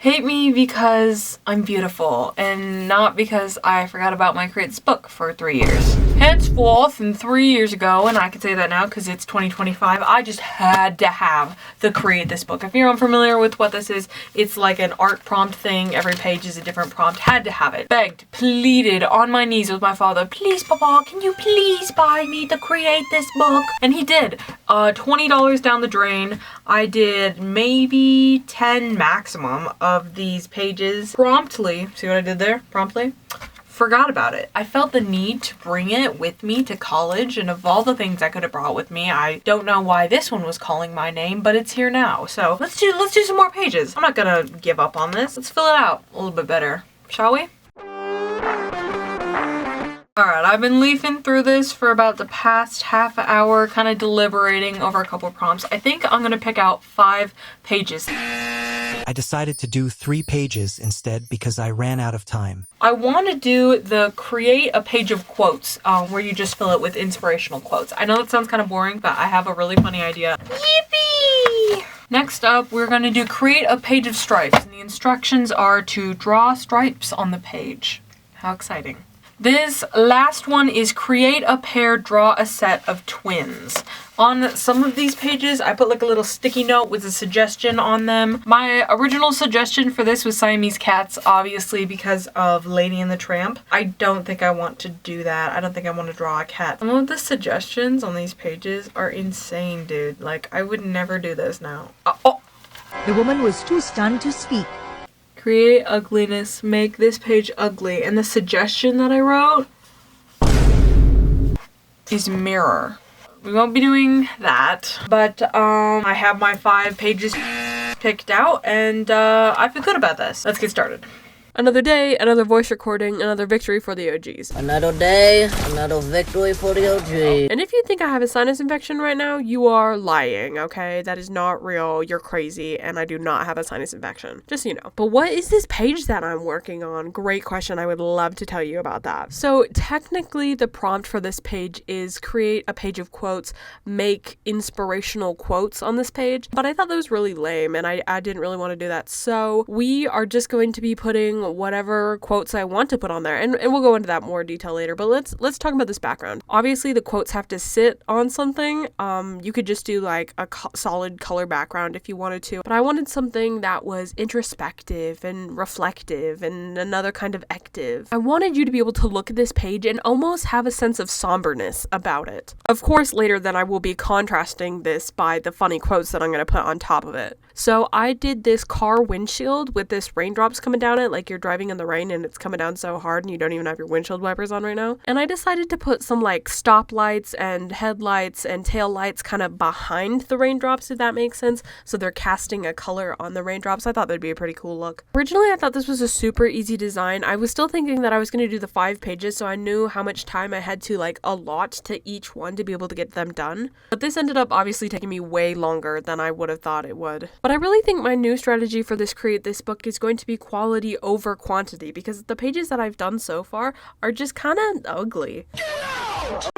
Hate me because I'm beautiful, and not because I forgot about my create this book for 3 years. Henceforth, and 3 years ago, and I can say that now because it's 2025, I just had to have the create this book. If you're unfamiliar with what this is, it's like an art prompt thing. Every page is a different prompt. Had to have it. Begged, pleaded on my knees with my father, please, Papa, can you please buy me the create this book? And he did. $20 down the drain. I did maybe 10 maximum of these pages promptly. See what I did there? Promptly. Forgot about it. I felt the need to bring it with me to college, and of all the things I could have brought with me, I don't know why this one was calling my name, but it's here now. So let's do some more pages. I'm not gonna give up on this. Let's fill it out a little bit better, shall we? Alright, I've been leafing through this for about the past half hour, kind of deliberating over a couple prompts. I think I'm gonna pick out 5 pages. I decided to do 3 pages instead because I ran out of time. I want to do the create a page of quotes, where you just fill it with inspirational quotes. I know that sounds kind of boring, but I have a really funny idea. Yippee! Next up, we're going to do create a page of stripes, and the instructions are to draw stripes on the page. How exciting. This last one is create a pair, draw a set of twins. On some of these pages, I put like a little sticky note with a suggestion on them. My original suggestion for this was Siamese cats, obviously because of Lady and the Tramp. I don't think I want to do that. I don't think I want to draw a cat. Some of the suggestions on these pages are insane, dude. Like, I would never do this now. Oh! The woman was too stunned to speak. Create ugliness, make this page ugly. And the suggestion that I wrote is mirror. We won't be doing that, but I have my 5 pages picked out, and I feel good about this. Let's get started. Another day, another voice recording, another victory for the OGs. Another day, another victory for the OG. And if you think I have a sinus infection right now, you are lying, okay? That is not real. You're crazy, and I do not have a sinus infection. Just so you know. But what is this page that I'm working on? Great question. I would love to tell you about that. So technically, the prompt for this page is create a page of quotes, make inspirational quotes on this page. But I thought that was really lame, and I didn't really want to do that. So we are just going to be putting whatever quotes I want to put on there, and we'll go into that more detail later, but let's talk about this background. Obviously the quotes have to sit on something. You could just do like a solid color background if you wanted to, but I wanted something that was introspective and reflective and another kind of active. I wanted you to be able to look at this page and almost have a sense of somberness about it. Of course later then I will be contrasting this by the funny quotes that I'm going to put on top of it. So I did this car windshield with this raindrops coming down it, like you're driving in the rain and it's coming down so hard and you don't even have your windshield wipers on right now. And I decided to put some like stoplights and headlights and tail lights kind of behind the raindrops, if that makes sense. So they're casting a color on the raindrops. I thought that'd be a pretty cool look. Originally, I thought this was a super easy design. I was still thinking that I was going to do the 5 pages, so I knew how much time I had to like allot to each one to be able to get them done. But this ended up obviously taking me way longer than I would have thought it would. But I really think my new strategy for this create this book is going to be quality over quantity, because the pages that I've done so far are just kind of ugly. Get out!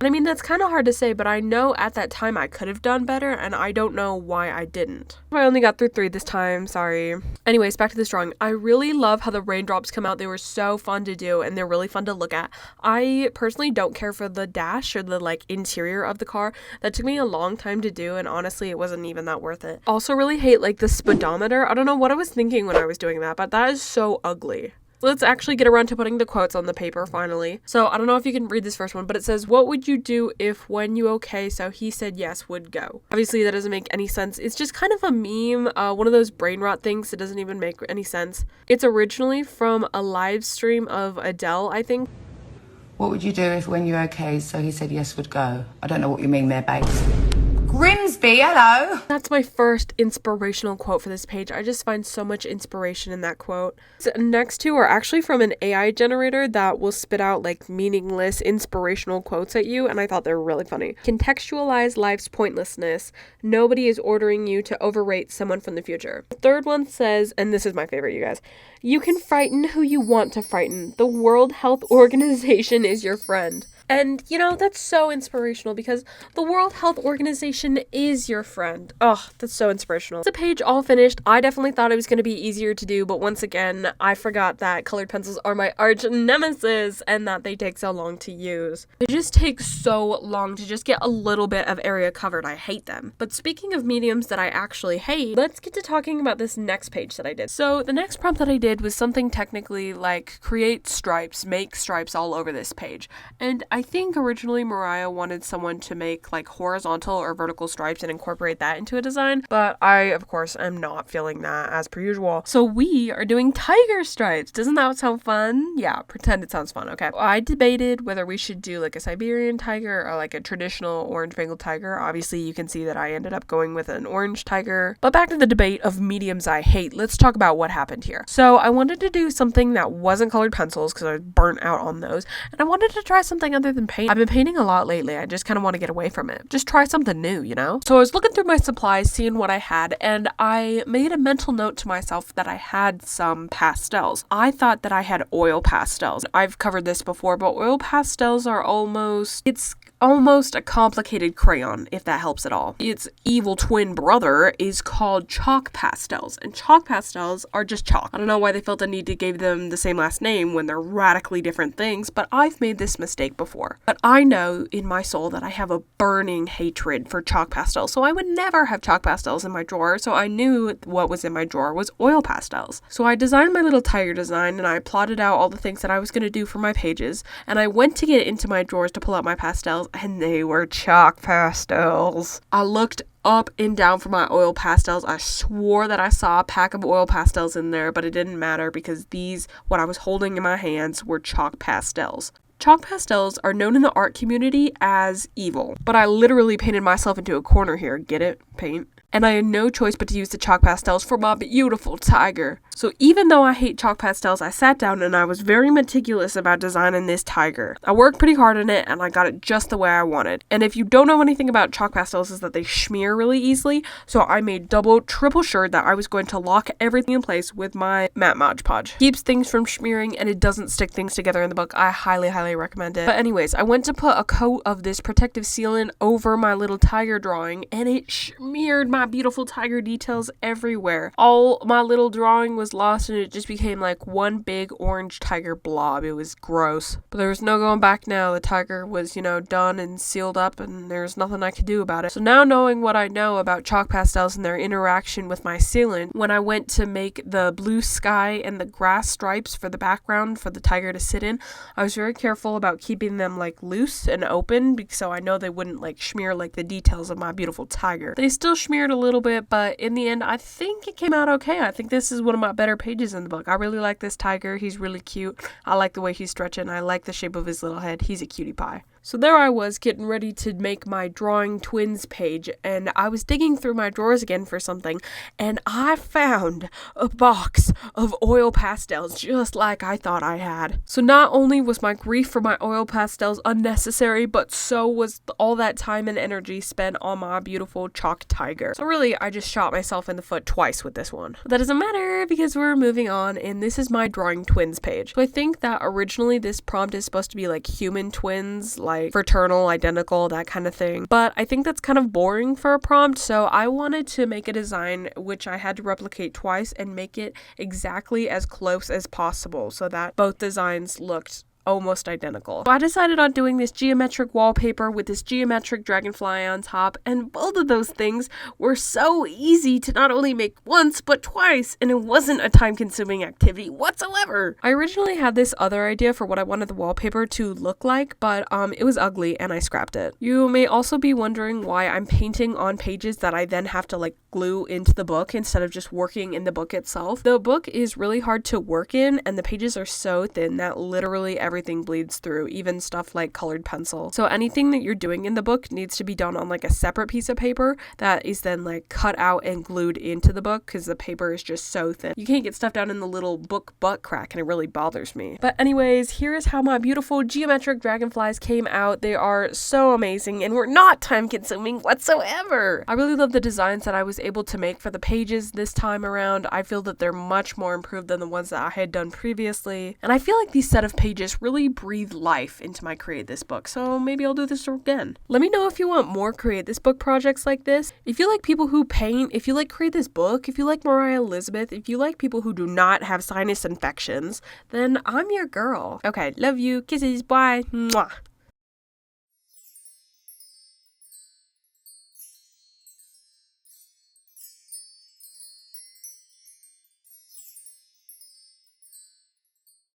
I mean, that's kind of hard to say, but I know at that time I could have done better, and I don't know why I didn't. I only got through 3 this time, sorry. Anyways, back to this drawing. I really love how the raindrops come out. They were so fun to do, and they're really fun to look at. I personally don't care for the dash or the like interior of the car. That took me a long time to do, and honestly, it wasn't even that worth it. Also really hate like the speedometer. I don't know what I was thinking when I was doing that, but that is so ugly. Let's actually get around to putting the quotes on the paper finally. So I don't know if you can read this first one, but it says, what would you do if when you okay, so he said yes would go? Obviously that doesn't make any sense. It's just kind of a meme, one of those brain rot things that doesn't even make any sense. It's originally from a live stream of Adele, I think. What would you do if when you okay, so he said yes would go? I don't know what you mean there, babes. Grimsby, hello! That's my first inspirational quote for this page. I just find so much inspiration in that quote. So next 2 are actually from an AI generator that will spit out like meaningless inspirational quotes at you, and I thought they were really funny. Contextualize life's pointlessness. Nobody is ordering you to overrate someone from the future. The 3rd one says, and this is my favorite, you guys, you can frighten who you want to frighten. The World Health Organization is your friend. And, you know, that's so inspirational because the World Health Organization is your friend. Oh, that's so inspirational. The page all finished. I definitely thought it was going to be easier to do, but once again, I forgot that colored pencils are my arch nemesis and that they take so long to use. They just take so long to just get a little bit of area covered. I hate them. But speaking of mediums that I actually hate, let's get to talking about this next page that I did. So the next prompt that I did was something technically like create stripes, make stripes all over this page. And I think originally Moriah wanted someone to make like horizontal or vertical stripes and incorporate that into a design, but I, of course, am not feeling that as per usual. So we are doing tiger stripes. Doesn't that sound fun? Yeah, pretend it sounds fun, okay? I debated whether we should do like a Siberian tiger or like a traditional orange Bengal tiger. Obviously, you can see that I ended up going with an orange tiger. But back to the debate of mediums I hate. Let's talk about what happened here. So I wanted to do something that wasn't colored pencils because I was burnt out on those, and I wanted to try something other than paint. I've been painting a lot lately. I just kind of want to get away from it. Just try something new, you know? So I was looking through my supplies, seeing what I had, and I made a mental note to myself that I had some pastels. I thought that I had oil pastels. I've covered this before, but oil pastels are almost a complicated crayon, if that helps at all. Its evil twin brother is called chalk pastels, and chalk pastels are just chalk. I don't know why they felt the need to give them the same last name when they're radically different things, but I've made this mistake before. But I know in my soul that I have a burning hatred for chalk pastels, so I would never have chalk pastels in my drawer, so I knew what was in my drawer was oil pastels. So I designed my little tiger design, and I plotted out all the things that I was going to do for my pages, and I went to get into my drawers to pull out my pastels, and they were chalk pastels. I looked up and down for my oil pastels. I swore that I saw a pack of oil pastels in there, but it didn't matter because what I was holding in my hands were chalk pastels. Chalk pastels are known in the art community as evil, but I literally painted myself into a corner here. Get it? Paint. And I had no choice but to use the chalk pastels for my beautiful tiger. So even though I hate chalk pastels, I sat down and I was very meticulous about designing this tiger. I worked pretty hard on it and I got it just the way I wanted. And if you don't know anything about chalk pastels, is that they smear really easily. So I made double, triple sure that I was going to lock everything in place with my matte Mod Podge. Keeps things from smearing and it doesn't stick things together in the book. I highly, highly recommend it. But anyways, I went to put a coat of this protective sealant over my little tiger drawing and it smeared my beautiful tiger details everywhere. All my little drawing was lost and it just became like one big orange tiger blob. It was gross. But there was no going back now. The tiger was, done and sealed up and there's nothing I could do about it. So now knowing what I know about chalk pastels and their interaction with my sealant, when I went to make the blue sky and the grass stripes for the background for the tiger to sit in, I was very careful about keeping them like loose and open so I know they wouldn't like smear like the details of my beautiful tiger. They still smeared a little bit, but in the end I think it came out okay. I think this is one of my better pages in the book. I really like this tiger. He's really cute. I like the way he's stretching. I like the shape of his little head. He's a cutie pie. So there I was getting ready to make my drawing twins page, and I was digging through my drawers again for something, and I found a box of oil pastels just like I thought I had. So not only was my grief for my oil pastels unnecessary, but so was all that time and energy spent on my beautiful chalk tiger. So really, I just shot myself in the foot twice with this one. But that doesn't matter because we're moving on, and this is my drawing twins page. So I think that originally this prompt is supposed to be like human twins, like fraternal, identical, that kind of thing. But I think that's kind of boring for a prompt, so I wanted to make a design which I had to replicate twice and make it exactly as close as possible so that both designs looked almost identical. So I decided on doing this geometric wallpaper with this geometric dragonfly on top, and both of those things were so easy to not only make once but twice, and it wasn't a time-consuming activity whatsoever. I originally had this other idea for what I wanted the wallpaper to look like, but it was ugly and I scrapped it. You may also be wondering why I'm painting on pages that I then have to like glue into the book instead of just working in the book itself. The book is really hard to work in and the pages are so thin that literally everything bleeds through, even stuff like colored pencil. So anything that you're doing in the book needs to be done on like a separate piece of paper that is then like cut out and glued into the book because the paper is just so thin. You can't get stuff down in the little book butt crack and it really bothers me. But anyways, here is how my beautiful geometric dragonflies came out. They are so amazing and were not time consuming whatsoever. I really love the designs that I was able to make for the pages this time around. I feel that they're much more improved than the ones that I had done previously. And I feel like these set of pages really breathe life into my Create This book, so maybe I'll do this again. Let me know if you want more Create This book projects like this. If you like people who paint, if you like Create This book, if you like Moriah Elizabeth, if you like people who do not have sinus infections, then I'm your girl. Okay, love you. Kisses. Bye. Mwah.